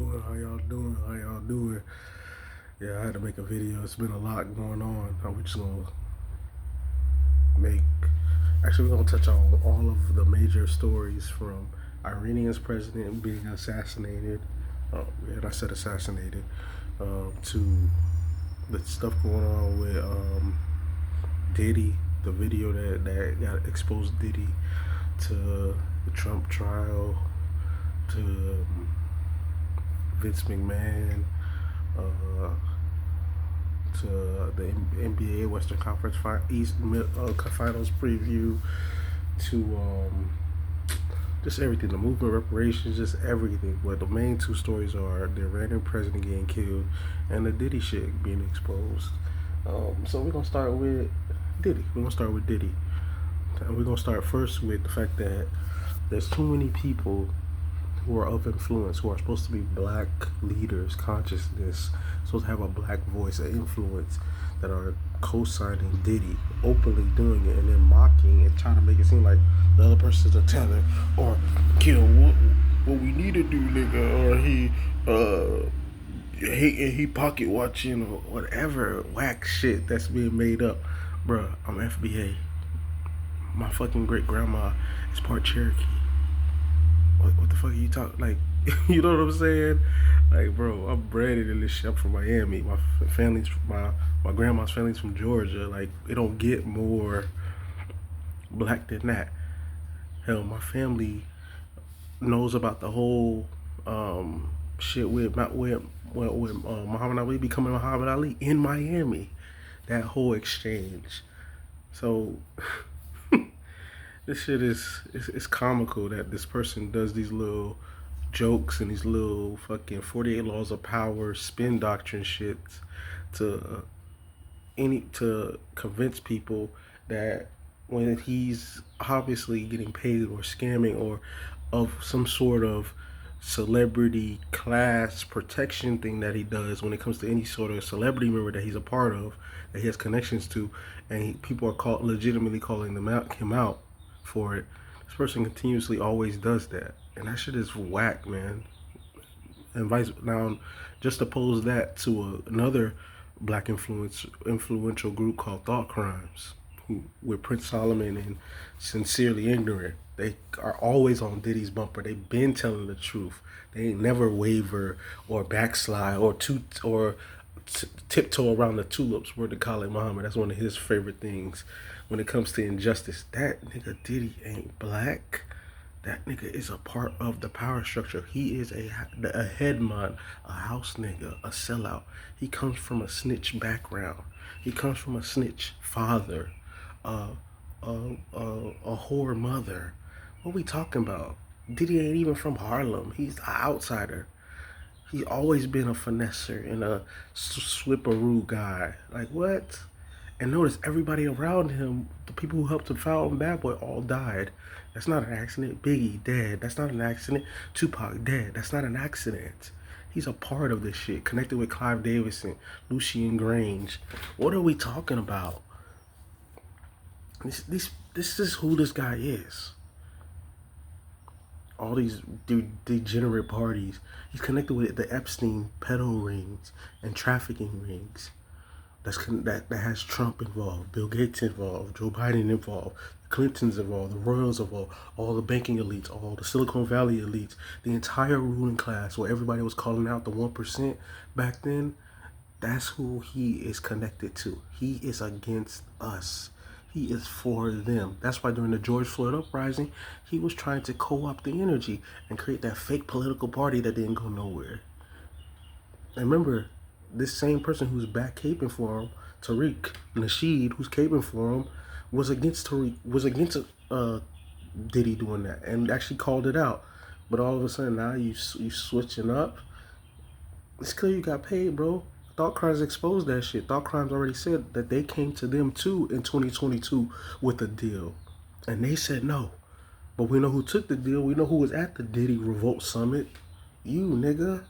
doing? How y'all doing? How y'all doing? Yeah, I had to make a video. It's been a lot going on. We just gonna make. Actually, we're gonna touch on all of the major stories from Iranian's president being assassinated. Yeah, I said assassinated. To the stuff going on with Diddy, the video that got exposed Diddy, to the Trump trial, to Vince McMahon, uh, to the NBA Western Conference Finals preview, to just everything, the movement reparations, just everything. But the main two stories are the Iranian president getting killed and the Diddy shit being exposed. So we're gonna start with Diddy. And we're gonna start first with the fact that there's too many people who are of influence, who are supposed to be black leaders, consciousness, supposed to have a black voice, an influence, that are co-signing Diddy, openly doing it, and then mocking and trying to make it seem like the other person's a tether or kill what we need to do, nigga, or he pocket watching or whatever whack shit that's being made up. Bruh, I'm FBA. My fucking great grandma is part Cherokee. What the fuck are you talking? Like, you know what I'm saying? Like, bro, I'm bred in this shit. I'm from Miami. My grandma's family's from Georgia. Like, it don't get more black than that. Hell, my family knows about the whole shit with Muhammad Ali becoming Muhammad Ali in Miami. That whole exchange. So this shit is it's comical that this person does these little jokes and these little fucking 48 laws of power spin doctrine shits to to convince people that when he's obviously getting paid or scamming or of some sort of celebrity class protection thing that he does when it comes to any sort of celebrity member that he's a part of, that he has connections to, and people are legitimately calling him out for it. This person continuously always does that, and that shit is whack, man. And now, just oppose that to another black influential group called Thought Crimes, who with Prince Solomon and Sincerely Ignorant. They are always on Diddy's bumper. They've been telling the truth. They ain't never waver or backslide or tiptoe around the tulips. Word to Khalid Muhammad. That's one of his favorite things when it comes to injustice. That nigga Diddy ain't black. That nigga is a part of the power structure. He is a headman, a house nigga, a sellout. He comes from a snitch background. He comes from a snitch father, a whore mother. What we talking about? Diddy ain't even from Harlem. He's an outsider. He's always been a finesser and a swipperoo guy. Like, what? And notice everybody around him, the people who helped him found Bad Boy, all died. That's not an accident. Biggie dead. That's not an accident. Tupac dead. That's not an accident. He's a part of this shit. Connected with Clive Davidson, Lucian Grange. What are we talking about? This is who this guy is. All these degenerate parties. He's connected with the Epstein pedo rings and trafficking rings. That has Trump involved, Bill Gates involved, Joe Biden involved, the Clintons involved, the Royals involved, all the banking elites, all the Silicon Valley elites, the entire ruling class where everybody was calling out the 1% back then. That's who he is connected to. He is against us. He is for them. That's why during the George Floyd uprising, he was trying to co-opt the energy and create that fake political party that didn't go nowhere. And remember, this same person who's back caping for him, Tariq Nasheed, who's caping for him, was against Diddy doing that and actually called it out. But all of a sudden now you switching up. It's clear you got paid, bro. Thought Crimes exposed that shit. Thought Crimes already said that they came to them too in 2022 with a deal, and they said no. But we know who took the deal. We know who was at the Diddy Revolt Summit. You, nigga.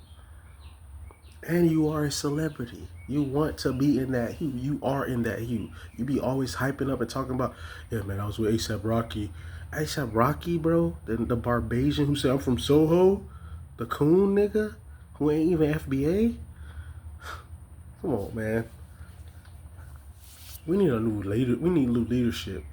And you are a celebrity. You want to be in that hue. You are in that hue. You be always hyping up and talking about, yeah, man, I was with A$AP Rocky. A$AP Rocky, bro? The Barbasian who said, I'm from Soho? The coon nigga? who ain't even FBA. Come on, man. We need a new leader. We need new leadership.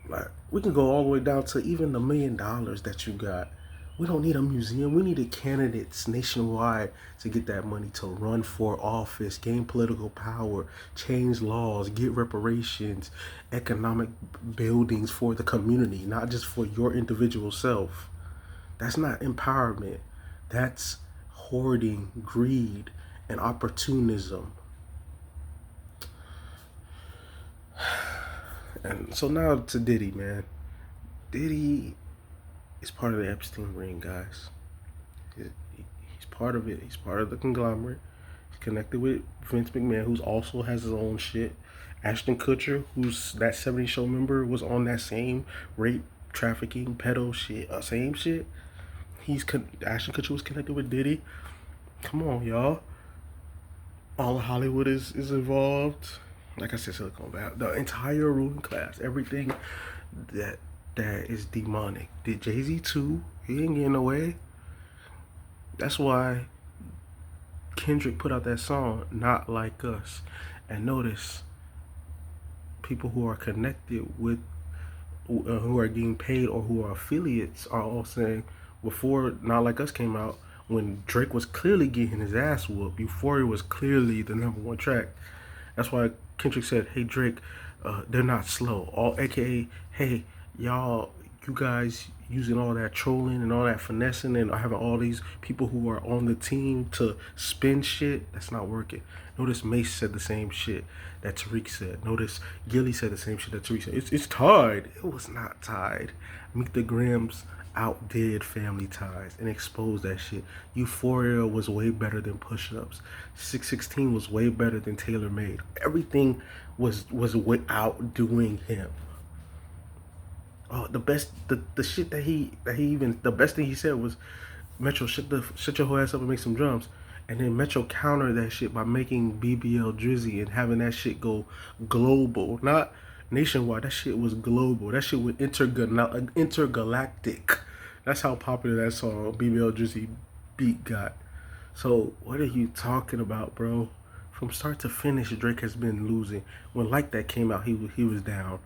Like we can go all the way down to even the $1 million that you got. We don't need a museum. We needed candidates nationwide to get that money to run for office, gain political power, change laws, get reparations, economic buildings for the community, not just for your individual self. That's not empowerment. That's hoarding, greed, and opportunism. And so now to Diddy, man. Diddy is part of the Epstein ring, guys. He's part of it. He's part of the conglomerate. He's connected with Vince McMahon, who also has his own shit. Ashton Kutcher, who's that 70 Show member, was on that same rape, trafficking, pedo shit, same shit. Ashton Kutcher was connected with Diddy. Come on, y'all. All of Hollywood is involved. Like I said, Silicon Valley, the entire ruling class, everything that that is demonic. Did Jay-Z too? He ain't getting away. That's why Kendrick put out that song, Not Like Us. And notice, people who are connected with, who are getting paid or who are affiliates are all saying, before Not Like Us came out, when Drake was clearly getting his ass whooped, Euphoria was clearly the #1 track. That's why Kendrick said, "Hey Drake, they're not slow." All AKA, hey y'all, you guys using all that trolling and all that finessing and having all these people who are on the team to spin shit. That's not working. Notice Mace said the same shit that Tariq said. Notice Gilly said the same shit that Tariq said. It's tied. It was not tied. Meet the Grams outdid Family Ties and exposed that shit. Euphoria was way better than Push Ups. 616 was way better than Taylor Made. Everything was way outdoing him. Oh, the shit that he even, the best thing he said was, Metro, shut your whole ass up and make some drums. And then Metro countered that shit by making BBL Drizzy and having that shit go global, not nationwide. That shit was global. That shit was intergalactic. That's how popular that song BBL Drizzy beat got. So what are you talking about, bro? From start to finish, Drake has been losing. When Like That came out, he was down,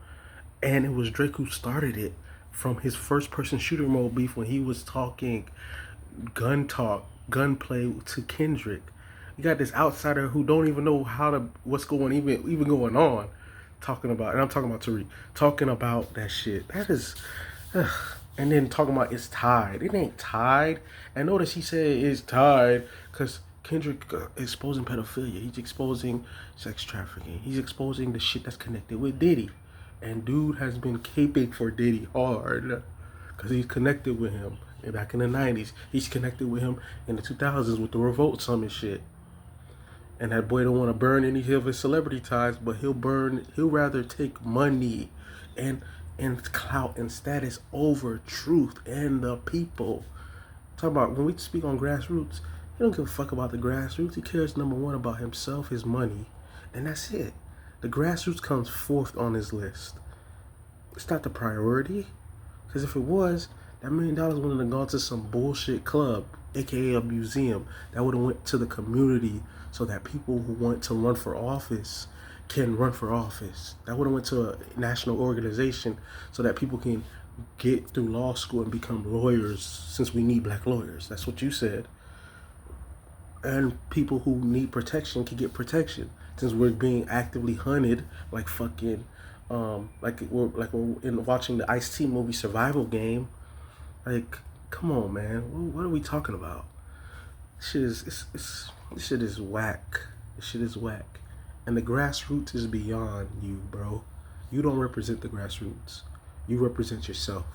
and it was Drake who started it from his first person shooter mode beef when he was talking gun talk, gunplay to Kendrick. You got this outsider who don't even know what's going even going on, talking about, and I'm talking about Tariq, talking about that shit. That is, and then talking about it's tied. It ain't tied. And notice he said it's tied because Kendrick exposing pedophilia. He's exposing sex trafficking. He's exposing the shit that's connected with Diddy. And dude has been caping for Diddy hard because he's connected with him. And back in the 90s, he's connected with him in the 2000s with the Revolt Summit shit. And that boy don't want to burn any of his celebrity ties, but he'll rather take money and clout and status over truth and the people. Talk about when we speak on grassroots, he don't give a fuck about the grassroots. He cares #1 about himself, his money, and that's it. The grassroots comes fourth on his list. It's not the priority, because if it was, that $1 million wouldn't have gone to some bullshit club, aka a museum. That would have went to the community so that people who want to run for office can run for office. That would have went to a national organization so that people can get through law school and become lawyers, since we need black lawyers. That's what you said. And people who need protection can get protection, since we're being actively hunted like fucking like we're in watching the Ice-T movie Survival Game. Like, come on, man. What are we talking about? This shit is whack. This shit is whack. And the grassroots is beyond you, bro. You don't represent the grassroots. You represent yourself.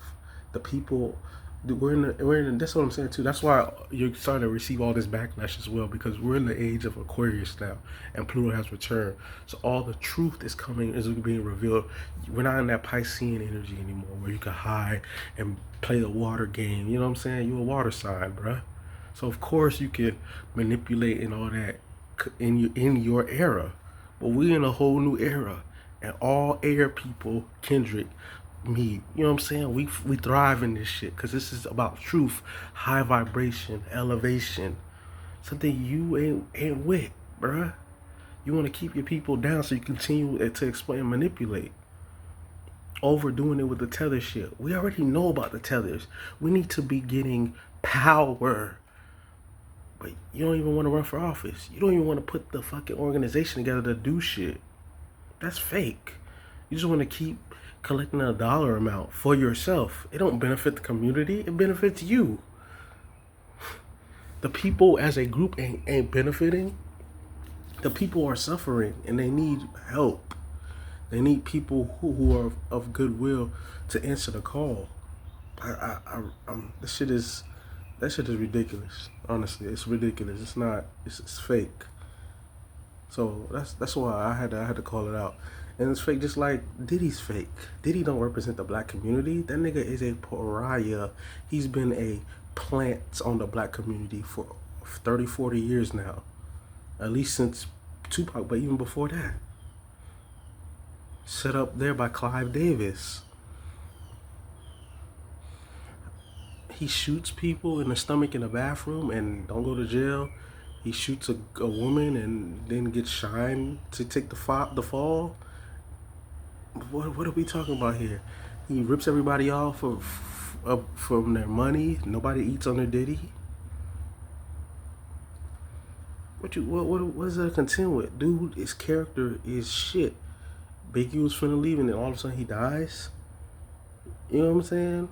The people. We're in. That's what I'm saying too. That's why you're starting to receive all this backlash as well, because we're in the age of Aquarius now, and Pluto has returned. So all the truth is being revealed. We're not in that Piscean energy anymore, where you can hide and play the water game. You know what I'm saying? You're a water sign, bruh. So of course you can manipulate and all that in your era, but we in a whole new era, and all air people, Kendrick, me, you know what I'm saying? We thrive in this shit because this is about truth, high vibration, elevation. something you ain't with, bruh. You want to keep your people down so you continue to exploit and manipulate. Overdoing it with the tether shit. We already know about the tethers. We need to be getting power. But you don't even want to run for office. You don't even want to put the fucking organization together to do shit. That's fake. You just want to keep collecting a dollar amount for yourself. It don't benefit the community. It benefits you. The people as a group ain't benefiting. The people are suffering and they need help. They need people who are of goodwill to answer the call. This shit is that shit is ridiculous. Honestly, it's ridiculous. It's not. It's fake. So that's why I had to call it out. And it's fake, just like Diddy's fake. Diddy don't represent the black community. That nigga is a pariah. He's been a plant on the black community for 30, 40 years now. At least since Tupac, but even before that. Set up there by Clive Davis. He shoots people in the stomach in the bathroom and don't go to jail. He shoots a woman and then gets shined to take the fall. What are we talking about here? He rips everybody off from their money. Nobody eats under Diddy. What is that to contend with? Dude, his character is shit. Biggie was finna leave and then all of a sudden he dies. You know what I'm saying?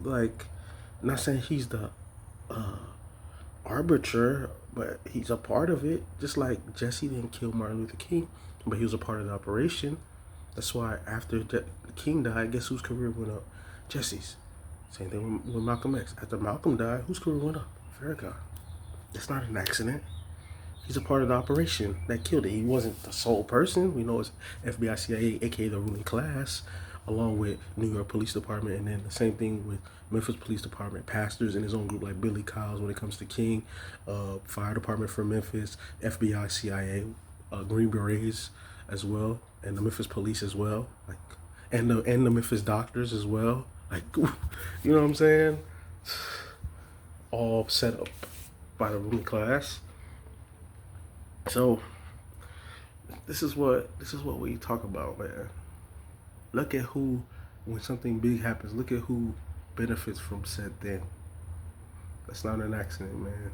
Like, not saying he's the arbiter, but he's a part of it. Just like Jesse didn't kill Martin Luther King, but he was a part of the operation. That's why after King died, guess whose career went up? Jesse's. Same thing with Malcolm X. After Malcolm died, whose career went up? Farrakhan. That's not an accident. He's a part of the operation that killed it. He wasn't the sole person. We know it's FBI, CIA, aka the ruling class, along with New York Police Department, and then the same thing with Memphis Police Department, pastors in his own group like Billy Kyles when it comes to King, Fire Department for Memphis, FBI, CIA, Green Berets as well, and the Memphis Police as well, like, and the Memphis doctors as well, like, you know what I'm saying? All set up by the ruling class. So this is what we talk about, man. Look at who, when something big happens, look at who benefits from said thing. That's not an accident, man.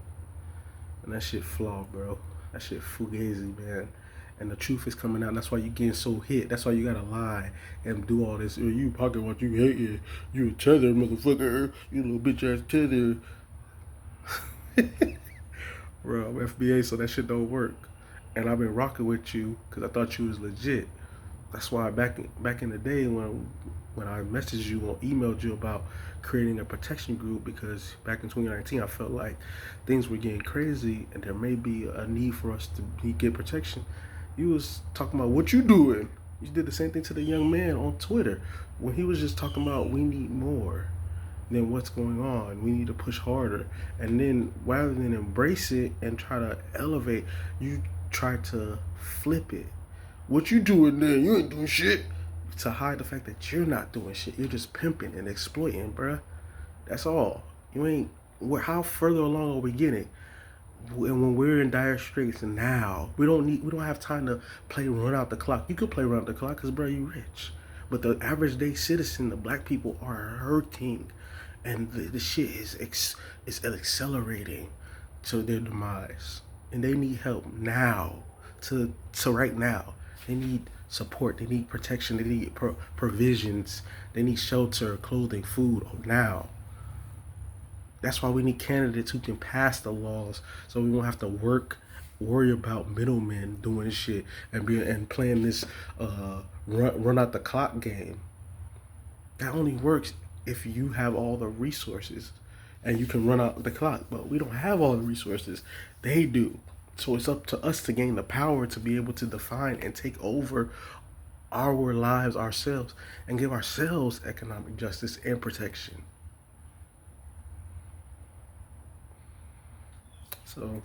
And that shit flawed, bro. That shit fugazi, man. And the truth is coming out. That's why you getting so hit. That's why you gotta lie and do all this. You pocket what you hate. You a tether, motherfucker. You little bitch ass tether. Bro, I'm FBA, so that shit don't work. And I've been rocking with you because I thought you was legit. That's why back in the day when I messaged you or emailed you about creating a protection group, because back in 2019 I felt like things were getting crazy and there may be a need for us to get protection. You was talking about what you doing. You did the same thing to the young man on Twitter when he was just talking about we need more than what's going on. We need to push harder. And then rather than embrace it and try to elevate, you try to flip it. What you doing there? You ain't doing shit. To hide the fact that you're not doing shit. You're just pimping and exploiting, bruh. That's all. You ain't. How further along are we getting? And when we're in dire straits now, we don't have time to play run out the clock. You could play run out the clock because, bro, you rich. But the average day citizen, the black people are hurting, and the shit is accelerating to their demise, and they need help now. To right now, they need support. They need protection. They need provisions. They need shelter, clothing, food now. That's why we need candidates who can pass the laws, so we won't have to worry about middlemen doing shit and playing this run out the clock game. That only works if you have all the resources and you can run out the clock. But we don't have all the resources. They do. So it's up to us to gain the power to be able to define and take over our lives ourselves and give ourselves economic justice and protection. So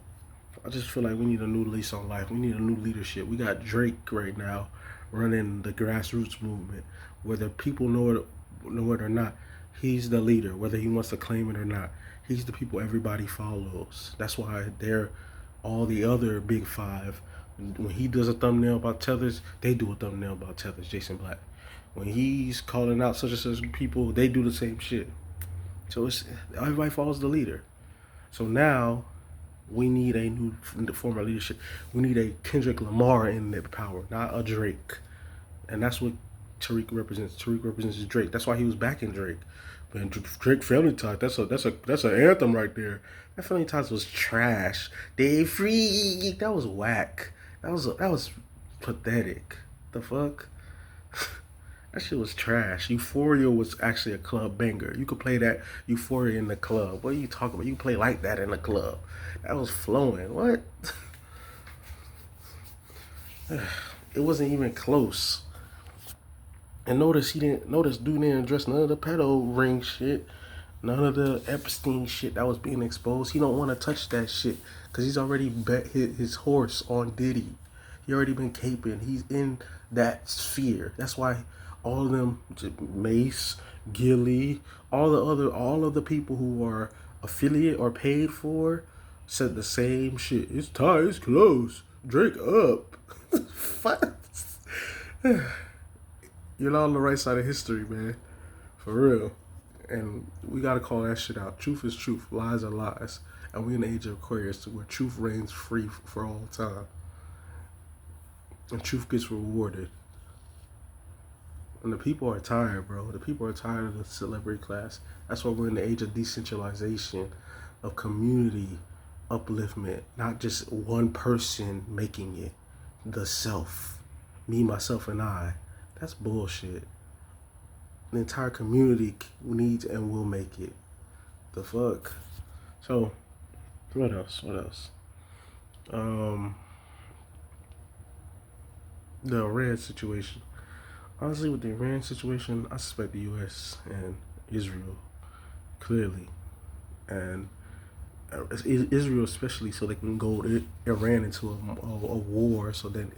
I just feel like we need a new lease on life. We need a new leadership. We got Drake right now running the grassroots movement. Whether people know it or not, he's the leader, whether he wants to claim it or not. He's the people everybody follows. That's why they're all the other big five. When he does a thumbnail about tethers, they do a thumbnail about tethers. Jason Black. When he's calling out such and such people, they do the same shit. So it's everybody follows the leader. So now we need a new form of leadership. We need a Kendrick Lamar in the power, not a Drake. And that's what Tariq represents. Tariq represents Drake. That's why he was backing Drake. But Drake Family Ties, that's an anthem right there. That Family Ties was trash. They free. That was whack. That was pathetic. The fuck? That shit was trash. Euphoria was actually a club banger. You could play that Euphoria in the club. What are you talking about? You can play like that in the club. That was flowing. What? It wasn't even close. And notice dude didn't address none of the pedo ring shit, none of the Epstein shit that was being exposed. He don't want to touch that shit because he's already bet his horse on Diddy. He already been caping. He's in that sphere. That's why all of them, Mace, Gilly, all of the people who are affiliate or paid for, said the same shit. It's tight, it's close. Drake up. Fuck. You're not on the right side of history, man. For real. And we gotta call that shit out. Truth is truth. Lies are lies. And we're in the age of Aquarius where truth reigns free for all time. And truth gets rewarded. And the people are tired, bro. The people are tired of the celebrity class. That's why we're in the age of decentralization, of community upliftment, not just one person making it. The self. Me, myself, and I. That's bullshit. The entire community needs and will make it. The fuck? So, what else? The Iran situation. Honestly, with the Iran situation, I suspect the U.S. and Israel, clearly. And Israel especially, so they can go Iran into a war, so then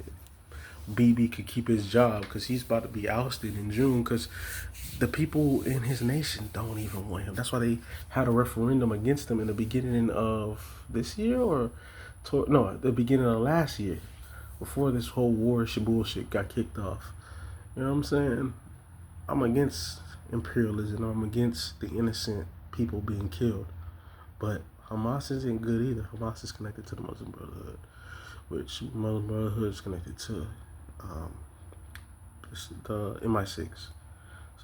Bibi could keep his job, because he's about to be ousted in June, because the people in his nation don't even want him. That's why they had a referendum against him in the beginning of this year, or the beginning of last year, before this whole war bullshit got kicked off. You know what I'm saying? I'm against imperialism. I'm against the innocent people being killed. But Hamas isn't good either. Hamas is connected to the Muslim Brotherhood, which Muslim Brotherhood is connected to the MI6.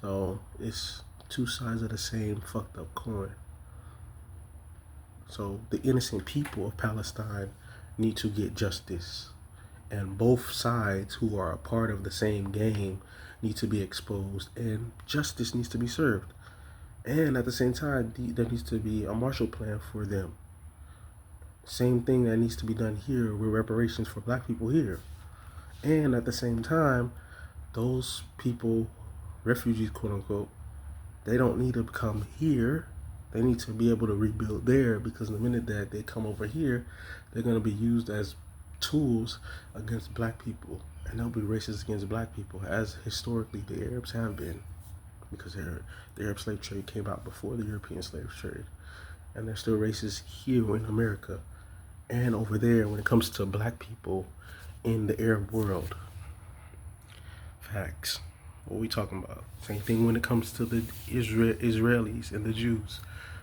So it's two sides of the same fucked up coin. So the innocent people of Palestine need to get justice. And both sides who are a part of the same game need to be exposed, and justice needs to be served. And at the same time, there needs to be a Marshall Plan for them. Same thing that needs to be done here with reparations for black people here. And at the same time, those people, refugees, quote unquote, they don't need to come here. They need to be able to rebuild there, because the minute that they come over here, they're going to be used as tools against black people. And they'll be racist against black people, as historically the Arabs have been, because the Arab slave trade came out before the European slave trade. And they're still racist here in America and over there when it comes to black people in the Arab world. Facts. What we talking about? Same thing when it comes to the Israelis and the Jews.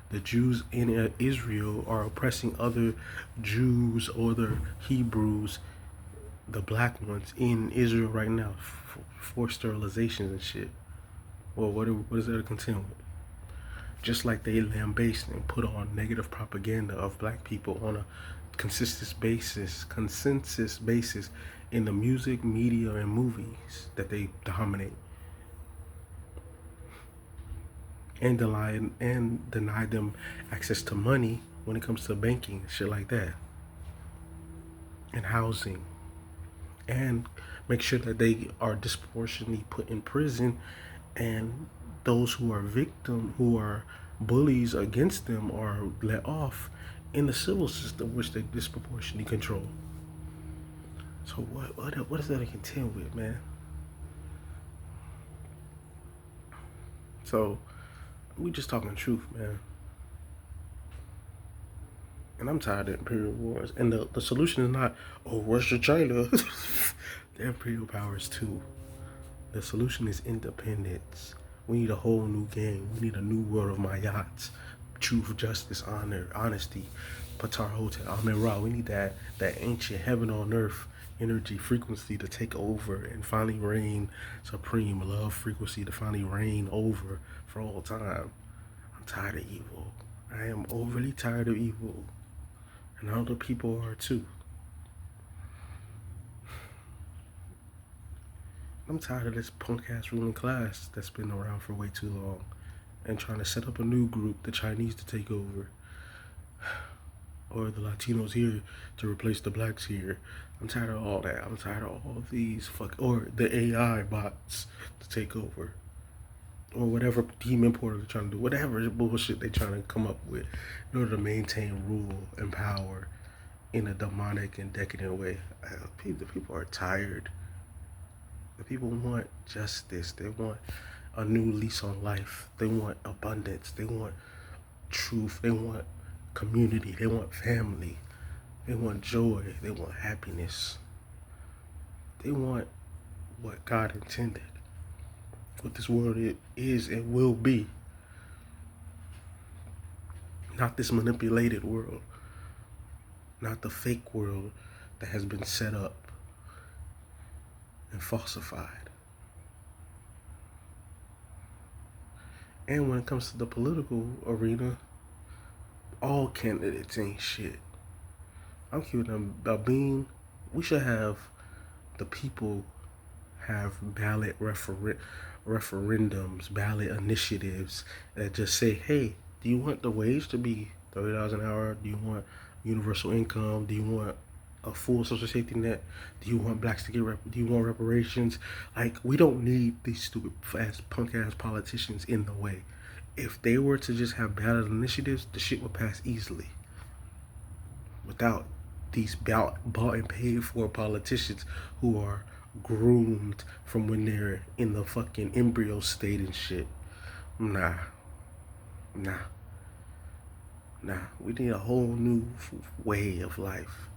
The Jews in Israel are oppressing other Jews or the Hebrews, the black ones in Israel right now, for sterilizations and shit. Well, what is there to contend with? Just like they lambaste and put on negative propaganda of black people on a consensus basis in the music, media, and movies that they dominate, and deny them access to money when it comes to banking, shit like that, and housing, and make sure that they are disproportionately put in prison, and those who are bullies against them are let off in the civil system, which they disproportionately control. So what is that to contend with, man? So we just talking truth, man. And I'm tired of imperial wars. And the solution is not, oh, Russia, China. They're imperial powers too. The solution is independence. We need a whole new game. We need a new world of Mayats. Truth, justice, honor, honesty. Patar Hotel, Amen Ra. We need that ancient heaven on earth energy frequency to take over and finally reign supreme. Love frequency to finally reign over for all time. I'm tired of evil. I am overly tired of evil. And other people are too. I'm tired of this punk ass ruling class that's been around for way too long and trying to set up a new group, the Chinese to take over, or the Latinos here to replace the blacks here. I'm tired of all that. I'm tired of all of these or the AI bots to take over, or whatever demon portal they're trying to do, whatever bullshit they're trying to come up with in order to maintain rule and power in a demonic and decadent way. The people are tired. The people want justice. They want a new lease on life. They want abundance. They want truth. They want community. They want family. They want joy. They want happiness. They want what God intended. What this world is and will be. Not this manipulated world. Not the fake world that has been set up and falsified. And when it comes to the political arena, all candidates ain't shit. I'm keeping them a bean. We should have the people have ballot referendums, ballot initiatives that just say, hey, do you want the wage to be $30 an hour? Do you want universal income? Do you want a full social safety net? Do you want blacks to get do you want reparations? Like, we don't need these stupid ass punk ass politicians in the way. If they were to just have ballot initiatives, the shit would pass easily. Without these bought and paid for politicians who are groomed from when they're in the fucking embryo state and shit. Nah. We need a whole new way of life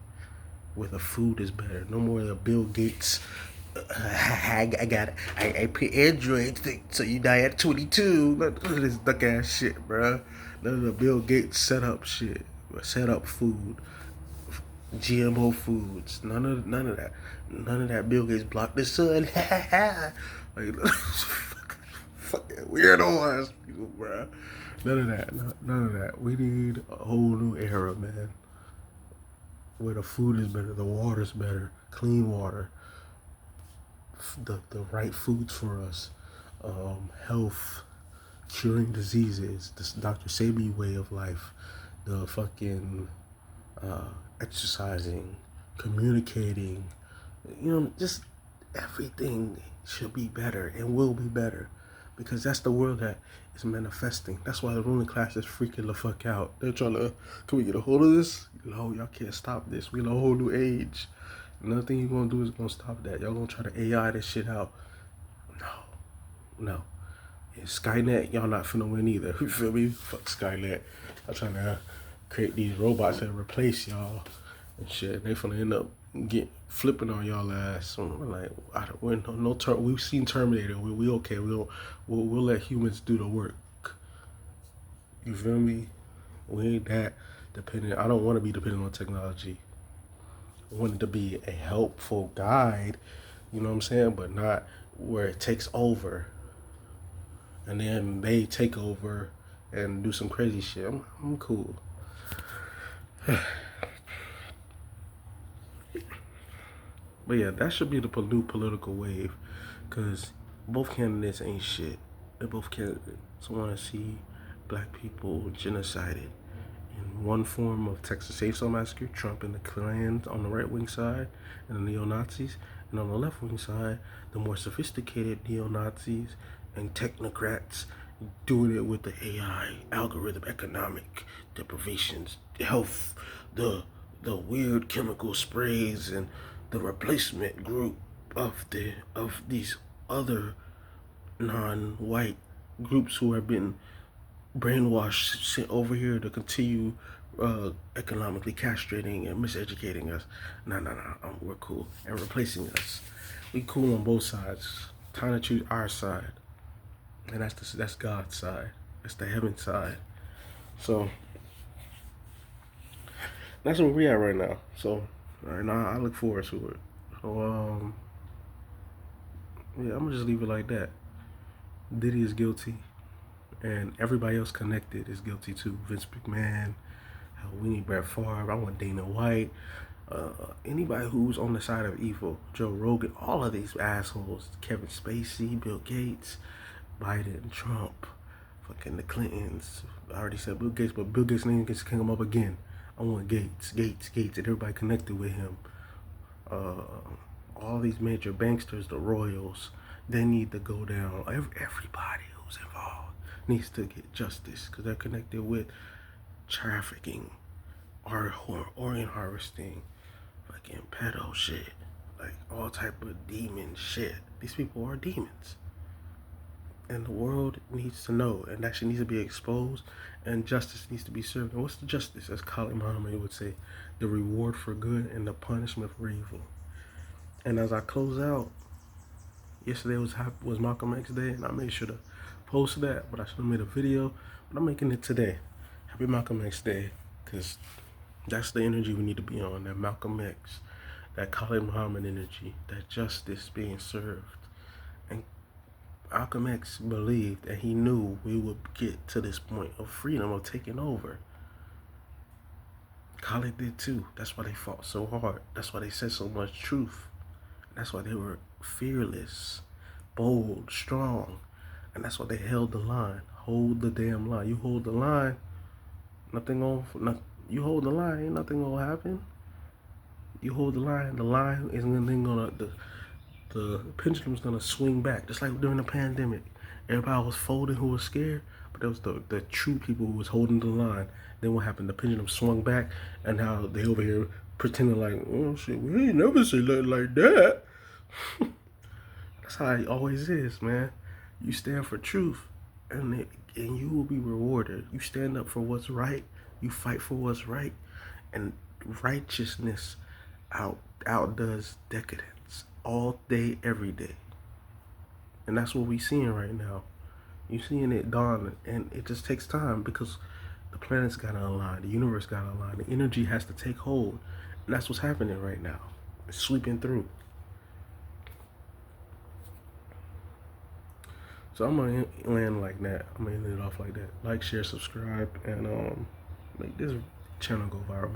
where the food is better. No more of the Bill Gates. I put Android so you die at 22. None of this duck ass shit, bruh. None of the Bill Gates set up shit. Set up food. GMO foods. None of that. None of that Bill Gates blocked the sun. Like, fucking weirdo ass people, bruh. None of that. None of that. We need a whole new era, man. Where the food is better, the water's better, clean water, the right foods for us, health, curing diseases, this Dr. Sebi way of life, the fucking exercising, communicating, just everything should be better and will be better, because that's the world that is manifesting. That's why the ruling class is freaking the fuck out. They're trying to, can we get a hold of this? No, y'all can't stop this. We in a whole new age. Nothing you're gonna do is gonna stop that. Y'all gonna try to AI this shit out. No. And Skynet, y'all not finna win either. You feel me? Fuck Skynet. I'm trying to create these robots that replace y'all and shit. They finna end up flipping on y'all ass. So we're like, we've seen Terminator. We okay. We'll let humans do the work. You feel me? We ain't that dependent. I don't want to be dependent on technology. I want it to be a helpful guide, you know what I'm saying? But not where it takes over. And then they take over and do some crazy shit. I'm cool. But yeah, that should be the new political wave. Because both candidates ain't shit. They both candidates want to see black people genocided in one form of Texas Chainsaw Massacre, Trump and the Klan on the right wing side, and the neo-Nazis, and on the left wing side, the more sophisticated neo-Nazis and technocrats doing it with the AI, algorithm, economic deprivations, health, the weird chemical sprays, and the replacement group of these other non-white groups who have been brainwashed, sent over here to continue economically castrating and miseducating us. No, no, no. We're cool. And replacing us. We cool on both sides. Time to choose our side. And that's God's side. That's the heaven side. So that's where we at right now. So right now I look forward to it. So yeah, I'm gonna just leave it like that. Diddy is guilty, and everybody else connected is guilty too. Vince McMahon, we need Brett Favre. I want Dana White. Anybody who's on the side of evil, Joe Rogan, all of these assholes, Kevin Spacey, Bill Gates, Biden, Trump, fucking the Clintons. I already said Bill Gates, but Bill Gates' name gets come up again. I want Gates, and everybody connected with him. All these major banksters, the Royals, they need to go down. Everybody who's involved needs to get justice because they're connected with trafficking, organ harvesting, fucking pedo shit, like all type of demon shit. These people are demons, and the world needs to know, and that shit needs to be exposed, and justice needs to be served. And what's the justice? As Khalid Muhammad would say, the reward for good and the punishment for evil. And as I close out, yesterday was Malcolm X Day, and I made sure to post that, but I should have made a video, but I'm making it today. Happy Malcolm X Day, because that's the energy we need to be on, that Malcolm X, that Khalid Muhammad energy, that justice being served. And Malcolm X believed and he knew we would get to this point of freedom, of taking over. Khalid did too. That's why they fought so hard. That's why they said so much truth. That's why they were fearless, bold, strong. And that's why they held the line. Hold the damn line. You hold the line, you hold the line, ain't nothing gonna happen. You hold the line isn't gonna, the pendulum's gonna swing back. Just like during the pandemic. Everybody was folding who was scared, but it was the true people who was holding the line. Then what happened? The pendulum swung back, and now they over here pretending like, oh shit, we ain't never say nothing like that. That's how it always is, man. You stand for truth, and you will be rewarded. You stand up for what's right. You fight for what's right, and righteousness outdoes decadence all day, every day. And that's what we seeing right now. You seeing it dawn, and it just takes time because the planets gotta align, the universe gotta align, the energy has to take hold, and that's what's happening right now. It's sweeping through. So I'm gonna land like that. I'm gonna end it off like that. Like, share, subscribe, and make this channel go viral.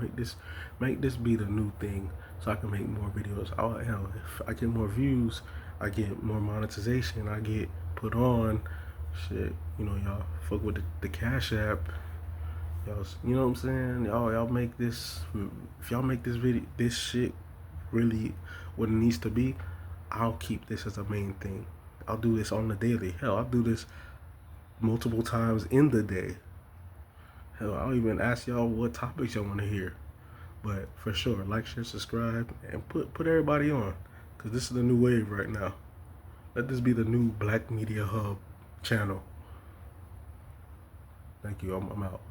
Make this be the new thing, so I can make more videos. Hell, if I get more views, I get more monetization. I get put on. Shit, y'all fuck with the Cash App. Y'all, you know what I'm saying? Y'all make this. If y'all make this shit really what it needs to be, I'll keep this as a main thing. I'll do this on the daily. Hell, I'll do this multiple times in the day. Hell, I'll even ask y'all what topics y'all want to hear. But for sure, like, share, subscribe, and put everybody on, because this is the new wave right now. Let this be the new Black Media Hub channel. Thank you. I'm out.